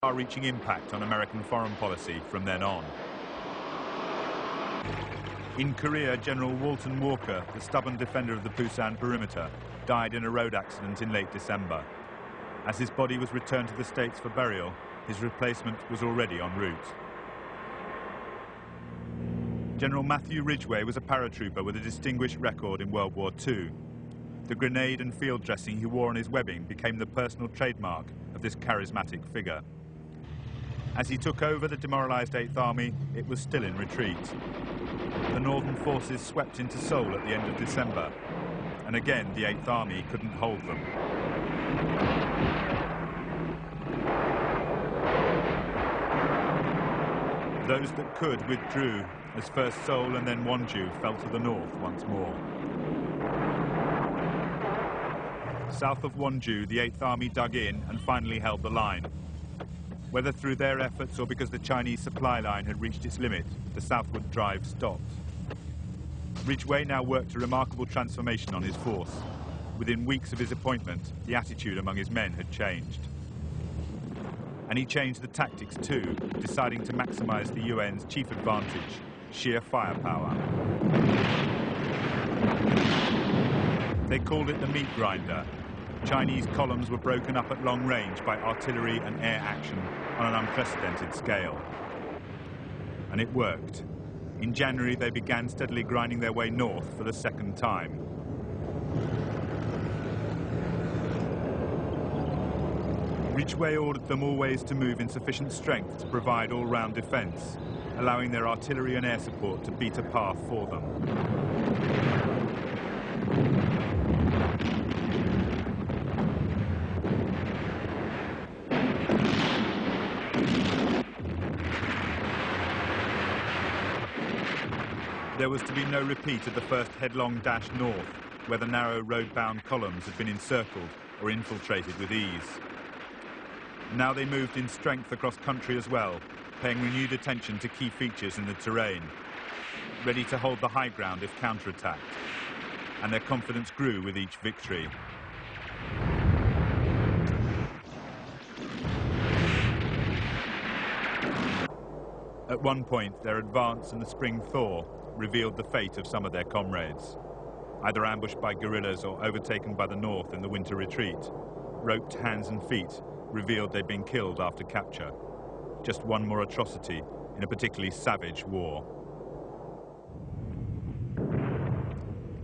far-reaching impact on American foreign policy from then on. In Korea, General Walton Walker, the stubborn defender of the Busan perimeter, died in a road accident in late December. As his body was returned to the States for burial, his replacement was already en route. General Matthew Ridgway was a paratrooper with a distinguished record in World War II. The grenade and field dressing he wore on his webbing became the personal trademark of this charismatic figure. As he took over the demoralized 8th Army, it was still in retreat. The northern forces swept into Seoul at the end of December, and again the 8th Army couldn't hold them. Those that could withdrew, as first Seoul and then Wonju fell to the north once more. South of Wonju, the 8th Army dug in and finally held the line. Whether through their efforts or because the Chinese supply line had reached its limit, the southward drive stopped. Ridgway now worked a remarkable transformation on his force. Within weeks of his appointment, the attitude among his men had changed. And he changed the tactics too, deciding to maximize the UN's chief advantage, sheer firepower. They called it the meat grinder. Chinese columns were broken up at long range by artillery and air action on an unprecedented scale. And it worked. In January, they began steadily grinding their way north for the second time. Ridgway ordered them always to move in sufficient strength to provide all-round defense, allowing their artillery and air support to beat a path for them. There was to be no repeat of the first headlong dash north, where the narrow road-bound columns had been encircled or infiltrated with ease. Now they moved in strength across country as well, paying renewed attention to key features in the terrain, ready to hold the high ground if counterattacked. And their confidence grew with each victory. At one point, their advance and the spring thaw revealed the fate of some of their comrades. Either ambushed by guerrillas or overtaken by the north in the winter retreat, roped hands and feet revealed they'd been killed after capture. Just one more atrocity in a particularly savage war.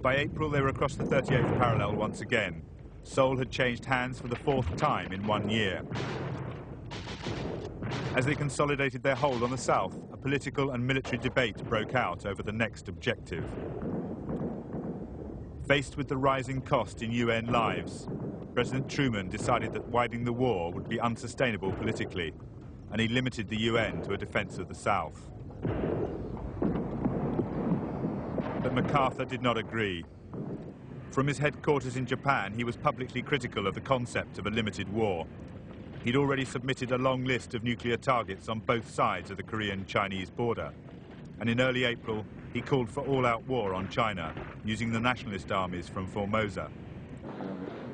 By April, they were across the 38th parallel once again. Seoul had changed hands for the 4th time in 1 year. As they consolidated their hold on the south, a political and military debate broke out over the next objective. Faced with the rising cost in UN lives, President Truman decided that widening the war would be unsustainable politically, and he limited the UN to a defense of the South. But MacArthur did not agree. From his headquarters in Japan, he was publicly critical of the concept of a limited war. He'd already submitted a long list of nuclear targets on both sides of the Korean-Chinese border. And in early April, he called for all-out war on China, using the nationalist armies from Formosa.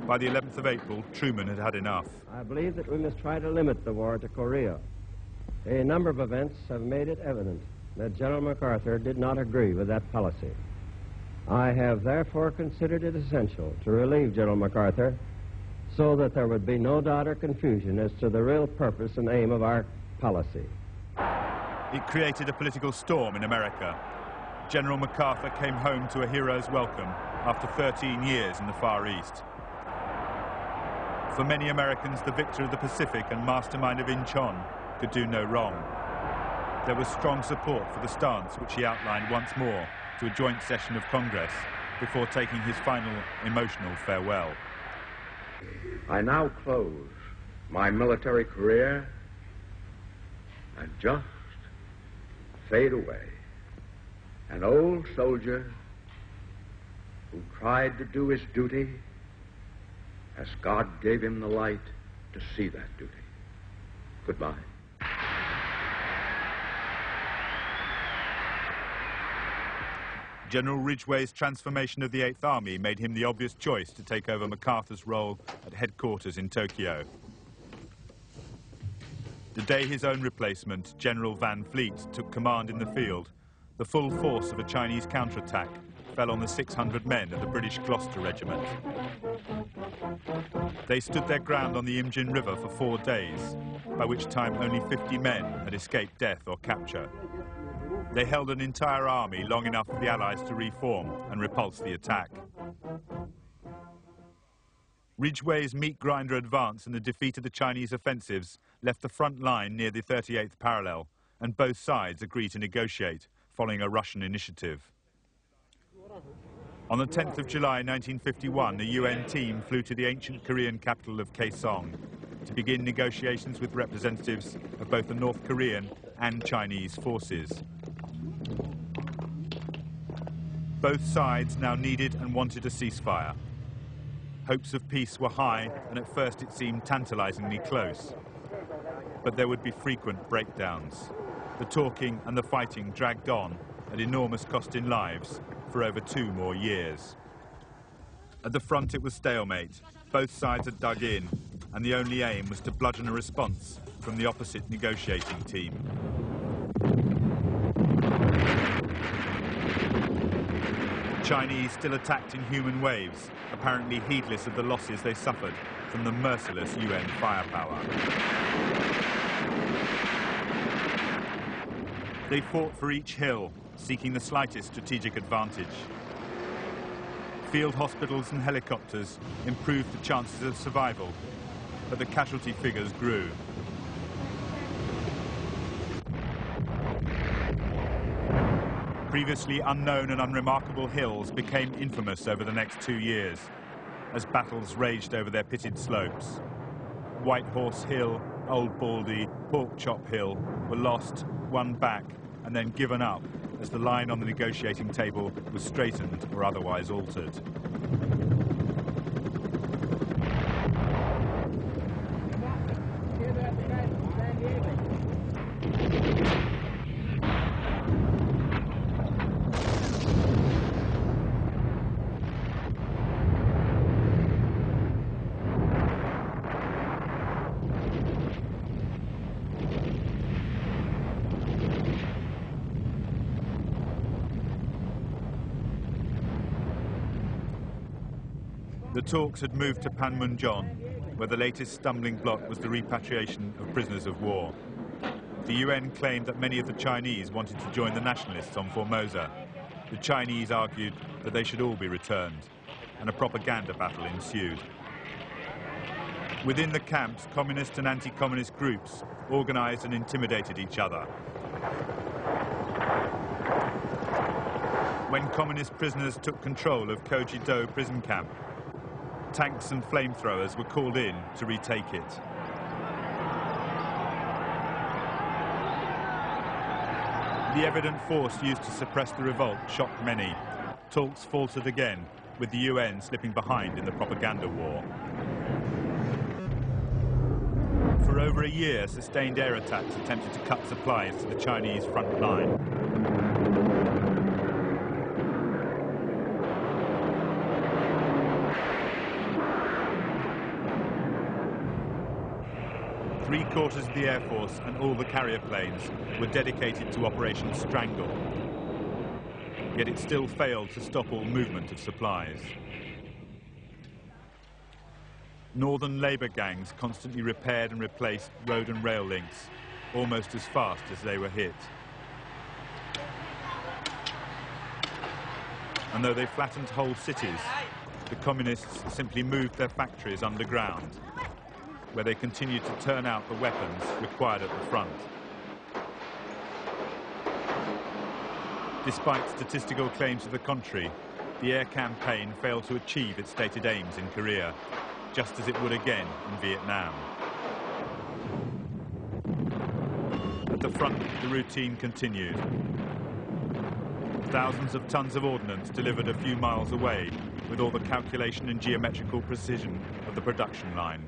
By the 11th of April, Truman had had enough. I believe that we must try to limit the war to Korea. A number of events have made it evident that General MacArthur did not agree with that policy. I have therefore considered it essential to relieve General MacArthur so that there would be no doubt or confusion as to the real purpose and aim of our policy. It created a political storm in America. General MacArthur came home to a hero's welcome after 13 years in the Far East. For many Americans, the victor of the Pacific and mastermind of Incheon could do no wrong. There was strong support for the stance which he outlined once more to a joint session of Congress before taking his final emotional farewell. I now close my military career and just fade away, an old soldier who tried to do his duty as God gave him the light to see that duty. Goodbye. General Ridgway's transformation of the 8th Army made him the obvious choice to take over MacArthur's role at headquarters in Tokyo. The day his own replacement, General Van Fleet, took command in the field, the full force of a Chinese counterattack fell on the 600 men of the British Gloucester Regiment. They stood their ground on the Imjin River for 4 days, by which time only 50 men had escaped death or capture. They held an entire army long enough for the Allies to reform and repulse the attack. Ridgway's meat grinder advance and the defeat of the Chinese offensives left the front line near the 38th parallel, and both sides agreed to negotiate, following a Russian initiative. On the 10th of July 1951, a UN team flew to the ancient Korean capital of Kaesong to begin negotiations with representatives of both the North Korean and Chinese forces. Both sides now needed and wanted a ceasefire. Hopes of peace were high, and at first it seemed tantalizingly close. But there would be frequent breakdowns. The talking and the fighting dragged on at enormous cost in lives for over 2 more years. At the front it was stalemate. Both sides had dug in, and the only aim was to bludgeon a response from the opposite negotiating team. Chinese still attacked in human waves, apparently heedless of the losses they suffered from the merciless UN firepower. They fought for each hill, seeking the slightest strategic advantage. Field hospitals and helicopters improved the chances of survival, but the casualty figures grew. Previously unknown and unremarkable hills became infamous over the next 2 years, as battles raged over their pitted slopes. White Horse Hill, Old Baldy, Pork Chop Hill were lost, won back, and then given up as the line on the negotiating table was straightened or otherwise altered. The talks had moved to Panmunjom, where the latest stumbling block was the repatriation of prisoners of war. The UN claimed that many of the Chinese wanted to join the nationalists on Formosa. The Chinese argued that they should all be returned, and a propaganda battle ensued. Within the camps, communist and anti-communist groups organized and intimidated each other. When communist prisoners took control of Kojido prison camp, tanks and flamethrowers were called in to retake it. The evident force used to suppress the revolt shocked many. Talks faltered again, with the UN slipping behind in the propaganda war. For over a year, sustained air attacks attempted to cut supplies to the Chinese front line. Three-quarters of the Air Force and all the carrier planes were dedicated to Operation Strangle. Yet it still failed to stop all movement of supplies. Northern labour gangs constantly repaired and replaced road and rail links, almost as fast as they were hit. And though they flattened whole cities, the communists simply moved their factories underground, where they continued to turn out the weapons required at the front. Despite statistical claims to the contrary, the air campaign failed to achieve its stated aims in Korea, just as it would again in Vietnam. At the front, the routine continued. Thousands of tons of ordnance delivered a few miles away, with all the calculation and geometrical precision of the production line.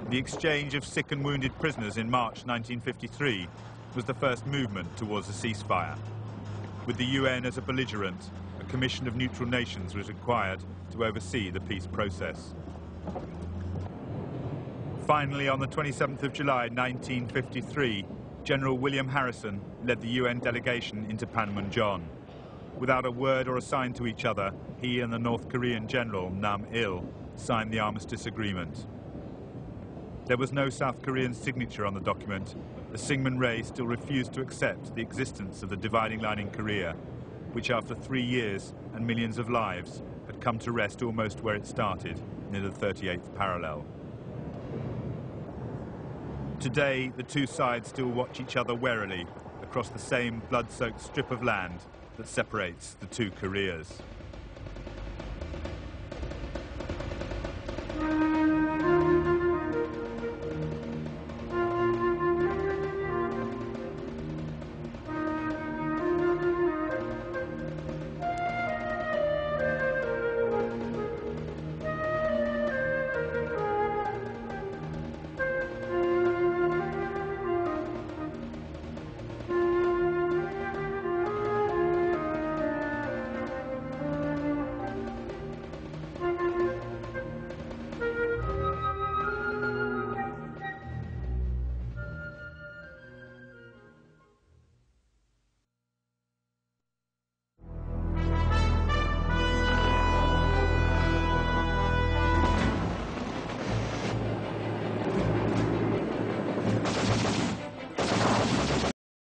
The exchange of sick and wounded prisoners in March 1953 was the first movement towards a ceasefire. With the UN as a belligerent, a commission of neutral nations was required to oversee the peace process. Finally, on the 27th of July 1953, General William Harrison led the UN delegation into Panmunjom. Without a word or a sign to each other, he and the North Korean general, Nam Il, signed the armistice agreement. There was no South Korean signature on the document, as Syngman Rhee still refused to accept the existence of the dividing line in Korea, which after 3 years and millions of lives had come to rest almost where it started, near the 38th parallel. Today, the two sides still watch each other warily across the same blood-soaked strip of land that separates the two Koreas.